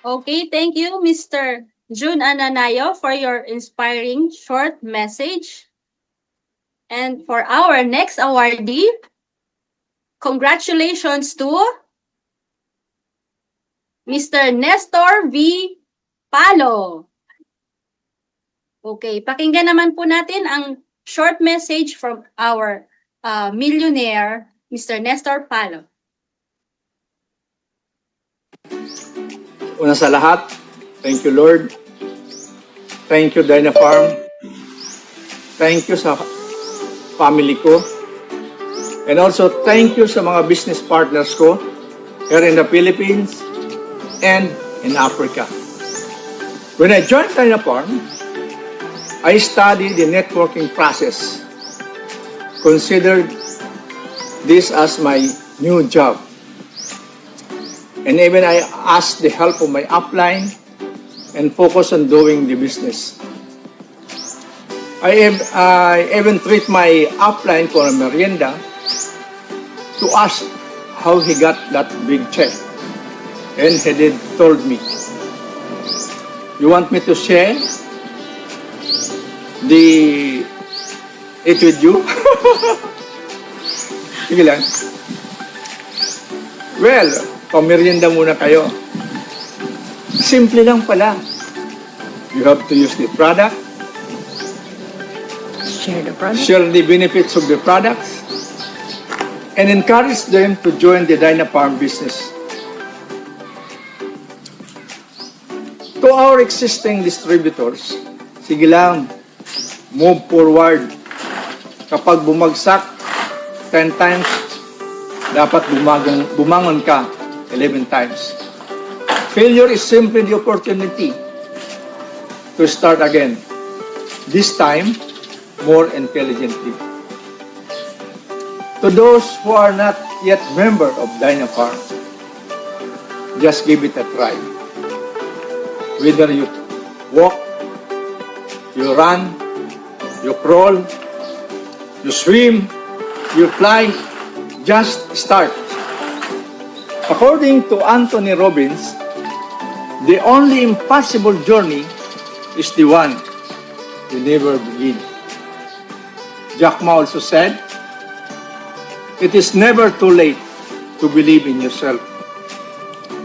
Okay, thank you, Mr. June Ananayo, for your inspiring short message. And for our next awardee, congratulations to Mr. Nestor V. Palo. Okay, pakinggan naman po natin ang short message from our millionaire, Mr. Nestor Palo. Una sa lahat, thank you Lord. Thank you Dyna Farm. Thank you sa family ko. And also thank you sa mga business partners ko here in the Philippines and in Africa. When I joined Dyna Farm, I studied the networking process. Considered this as my new job. And even I asked the help of my upline and focus on doing the business. I even treat my upline for a merienda to ask how he got that big check. And he did told me, you want me to share it with you? Sige lang. Well, pamerienda muna kayo. Simple lang pala. You have to use the product. Share the benefits of the products. And encourage them to join the Dyna Farm business. To our existing distributors, sige lang, move forward. Kapag bumagsak 10 times, dapat bumangon ka 11 times. Failure is simply the opportunity to start again. This time, more intelligently. To those who are not yet member of Dyna Farm, just give it a try. Whether you walk, you run, you crawl, you swim, you fly, just start. According to Anthony Robbins, the only impossible journey is the one you never begin. Jack Ma also said, it is never too late to believe in yourself.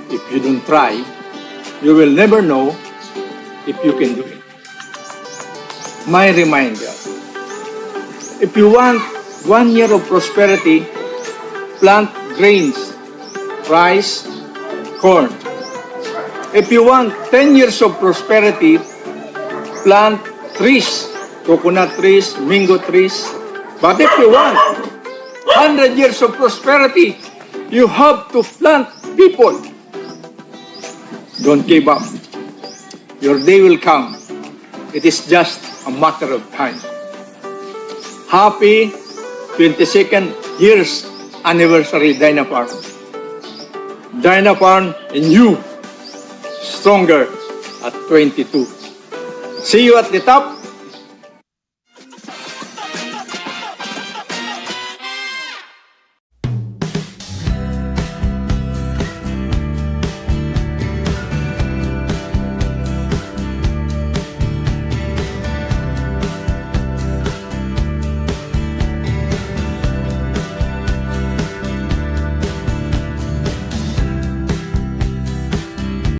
If you don't try, you will never know if you can do it. My reminder, if you want 1 year of prosperity, plant grains, rice, corn. If you want 10 years of prosperity, plant trees, coconut trees, mango trees. But if you want 100 years of prosperity, you have to plant people. Don't give up. Your day will come. It is just a matter of time. Happy 22nd years anniversary, Dyna Farm. Dyna Farm and you, stronger at 22. See you at the top.